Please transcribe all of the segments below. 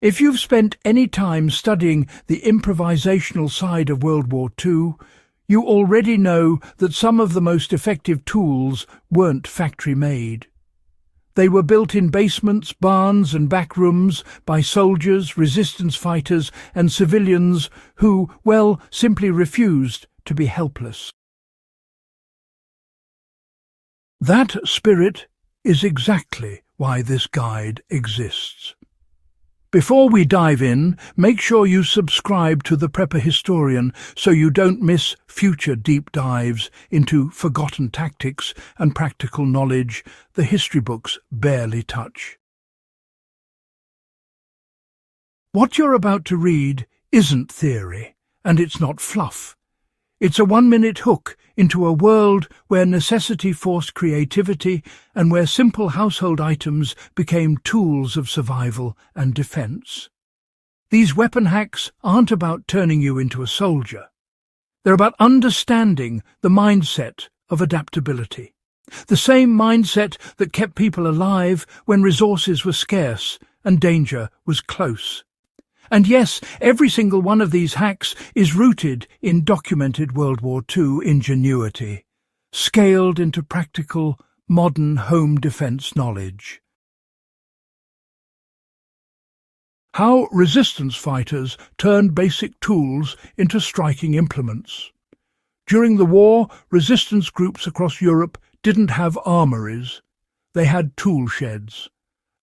If you've spent any time studying the improvisational side of World War II, you already know that some of the most effective tools weren't factory-made. They were built in basements, barns and back rooms by soldiers, resistance fighters and civilians who, well, simply refused to be helpless. That spirit is exactly why this guide exists. Before we dive in, make sure you subscribe to the Prepper Historian so you don't miss future deep dives into forgotten tactics and practical knowledge the history books barely touch. What you're about to read isn't theory, and it's not fluff. It's a one-minute hook into a world where necessity forced creativity and where simple household items became tools of survival and defense. These weapon hacks aren't about turning you into a soldier. They're about understanding the mindset of adaptability. The same mindset that kept people alive when resources were scarce and danger was close. And yes, every single one of these hacks is rooted in documented World War II ingenuity, scaled into practical, modern home defense knowledge. How resistance fighters turned basic tools into striking implements. During the war, resistance groups across Europe didn't have armories. They had tool sheds.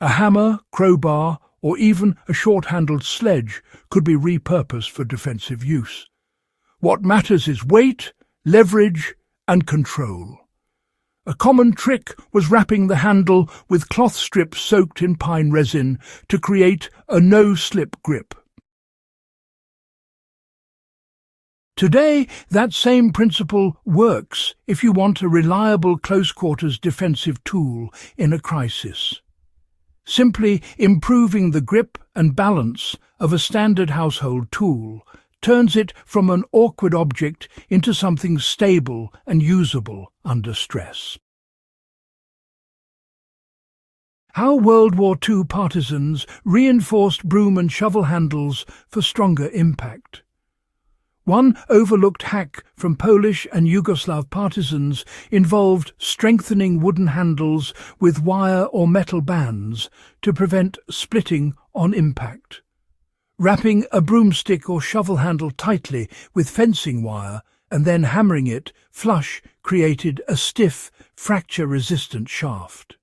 A hammer, crowbar, or even a short-handled sledge could be repurposed for defensive use. What matters is weight, leverage, and control. A common trick was wrapping the handle with cloth strips soaked in pine resin to create a no-slip grip. Today, that same principle works if you want a reliable close-quarters defensive tool in a crisis. Simply improving the grip and balance of a standard household tool turns it from an awkward object into something stable and usable under stress. How World War II partisans reinforced broom and shovel handles for stronger impact. One overlooked hack from Polish and Yugoslav partisans involved strengthening wooden handles with wire or metal bands to prevent splitting on impact. Wrapping a broomstick or shovel handle tightly with fencing wire and then hammering it flush created a stiff, fracture-resistant shaft.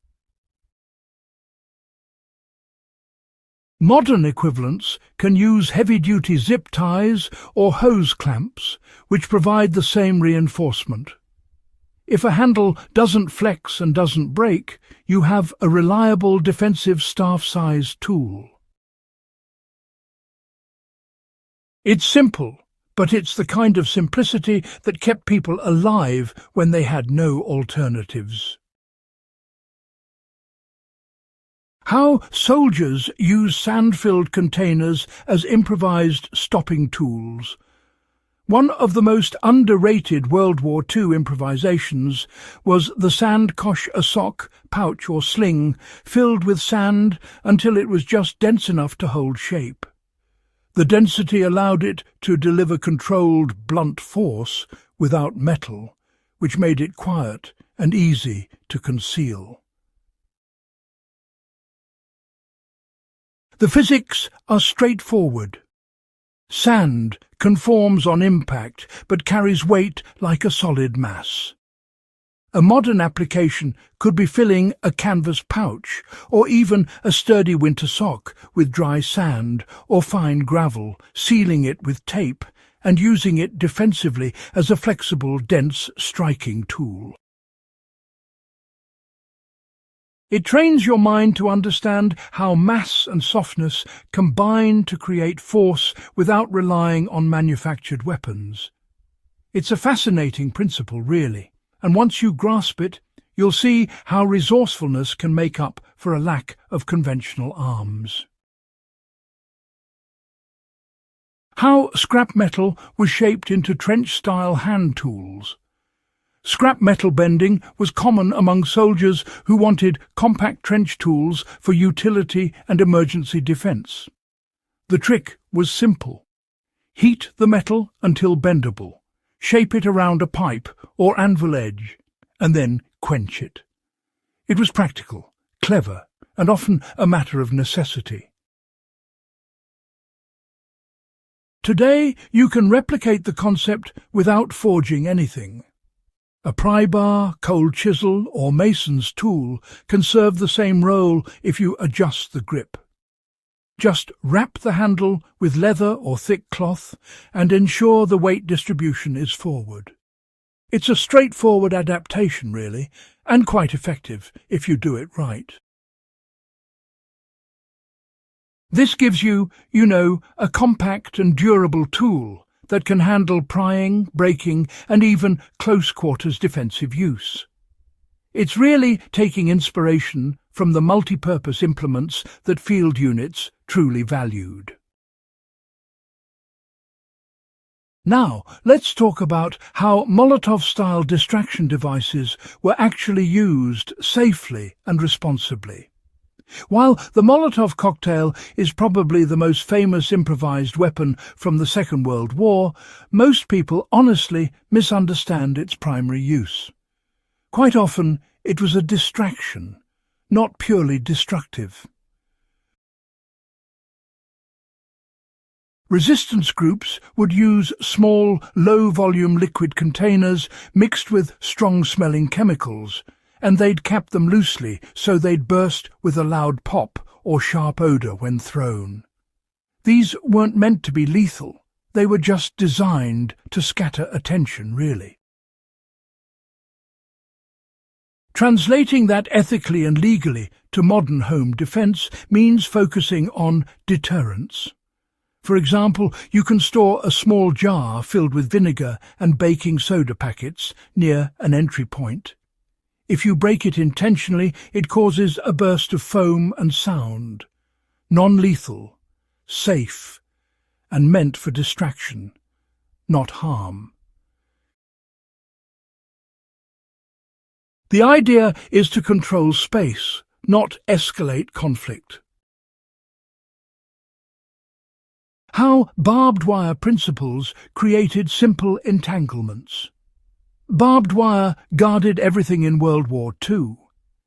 Modern equivalents can use heavy-duty zip ties or hose clamps, which provide the same reinforcement. If a handle doesn't flex and doesn't break, you have a reliable defensive staff-sized tool. It's simple, but it's the kind of simplicity that kept people alive when they had no alternatives. How soldiers use sand-filled containers as improvised stopping tools. One of the most underrated World War II improvisations was the sand-cosh a sock, pouch or sling filled with sand until it was just dense enough to hold shape. The density allowed it to deliver controlled, blunt force without metal, which made it quiet and easy to conceal. The physics are straightforward. Sand conforms on impact but carries weight like a solid mass. A modern application could be filling a canvas pouch or even a sturdy winter sock with dry sand or fine gravel, sealing it with tape and using it defensively as a flexible, dense striking tool. It trains your mind to understand how mass and softness combine to create force without relying on manufactured weapons. It's a fascinating principle, really, and once you grasp it, you'll see how resourcefulness can make up for a lack of conventional arms. How scrap metal was shaped into trench-style hand tools. Scrap metal bending was common among soldiers who wanted compact trench tools for utility and emergency defense. The trick was simple. Heat the metal until bendable, shape it around a pipe or anvil edge, and then quench it. It was practical, clever, and often a matter of necessity. Today, you can replicate the concept without forging anything. A pry bar, cold chisel, or mason's tool can serve the same role if you adjust the grip. Just wrap the handle with leather or thick cloth and ensure the weight distribution is forward. It's a straightforward adaptation, really, and quite effective if you do it right. This gives you, a compact and durable tool that can handle prying, breaking, and even close-quarters defensive use. It's really taking inspiration from the multi-purpose implements that field units truly valued. Now, let's talk about how Molotov-style distraction devices were actually used safely and responsibly. While the Molotov cocktail is probably the most famous improvised weapon from the Second World War, most people honestly misunderstand its primary use. Quite often, it was a distraction, not purely destructive. Resistance groups would use small, low-volume liquid containers mixed with strong-smelling chemicals, and they'd cap them loosely so they'd burst with a loud pop or sharp odour when thrown. These weren't meant to be lethal. They were just designed to scatter attention, really. Translating that ethically and legally to modern home defence means focusing on deterrence. For example, you can store a small jar filled with vinegar and baking soda packets near an entry point. If you break it intentionally, it causes a burst of foam and sound. Non-lethal, safe, and meant for distraction, not harm. The idea is to control space, not escalate conflict. How barbed wire principles created simple entanglements. Barbed wire guarded everything in World War II,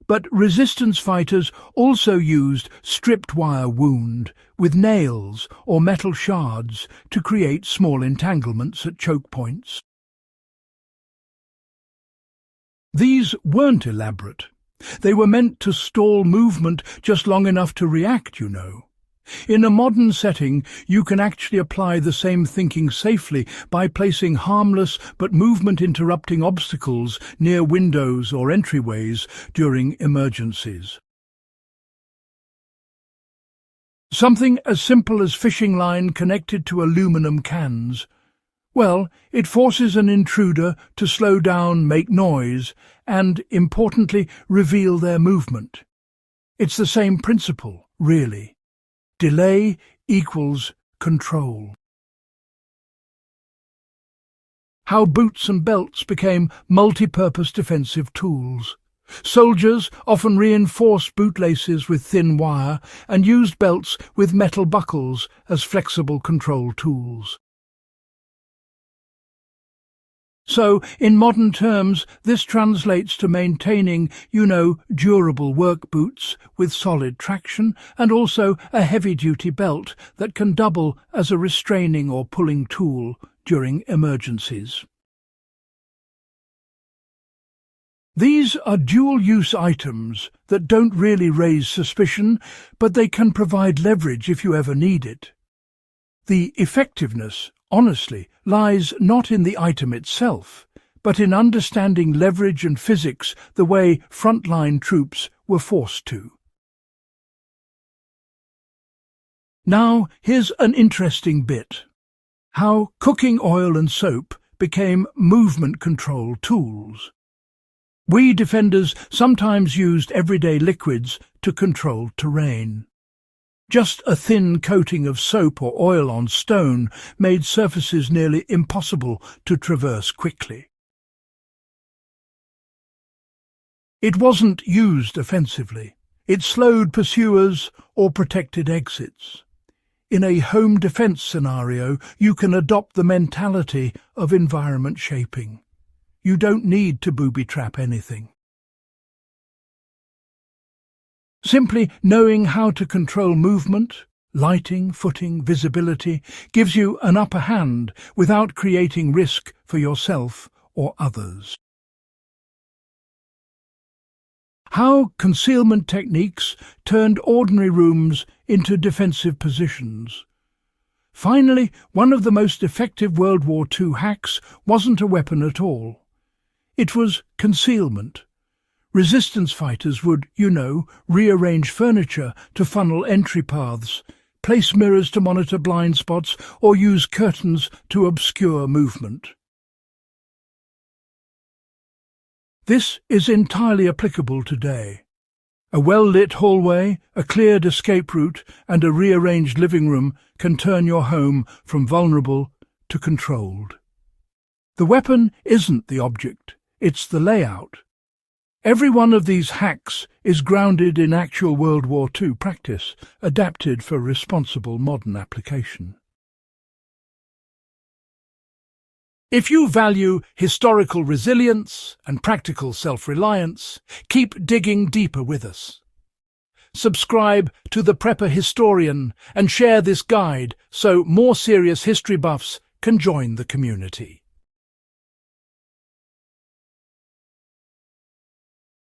but resistance fighters also used stripped wire wound with nails or metal shards to create small entanglements at choke points. These weren't elaborate. They were meant to stall movement just long enough to react, In a modern setting, you can actually apply the same thinking safely by placing harmless but movement-interrupting obstacles near windows or entryways during emergencies. Something as simple as fishing line connected to aluminum cans. Well, it forces an intruder to slow down, make noise, and, importantly, reveal their movement. It's the same principle, really. Delay equals control. How boots and belts became multi-purpose defensive tools. Soldiers often reinforced bootlaces with thin wire and used belts with metal buckles as flexible control tools. So, in modern terms, this translates to maintaining, durable work boots with solid traction and also a heavy-duty belt that can double as a restraining or pulling tool during emergencies. These are dual-use items that don't really raise suspicion, but they can provide leverage if you ever need it. The effectiveness, honestly, lies not in the item itself, but in understanding leverage and physics the way frontline troops were forced to. Now, here's an interesting bit. How cooking oil and soap became movement control tools. We defenders sometimes used everyday liquids to control terrain. Just a thin coating of soap or oil on stone made surfaces nearly impossible to traverse quickly. It wasn't used offensively. It slowed pursuers or protected exits. In a home defense scenario, you can adopt the mentality of environment shaping. You don't need to booby-trap anything. Simply knowing how to control movement, lighting, footing, visibility, gives you an upper hand without creating risk for yourself or others. How concealment techniques turned ordinary rooms into defensive positions. Finally, one of the most effective World War II hacks wasn't a weapon at all. It was concealment. Resistance fighters would, rearrange furniture to funnel entry paths, place mirrors to monitor blind spots, or use curtains to obscure movement. This is entirely applicable today. A well-lit hallway, a cleared escape route, and a rearranged living room can turn your home from vulnerable to controlled. The weapon isn't the object, it's the layout. Every one of these hacks is grounded in actual World War II practice, adapted for responsible modern application. If you value historical resilience and practical self-reliance, keep digging deeper with us. Subscribe to The Prepper Historian and share this guide so more serious history buffs can join the community.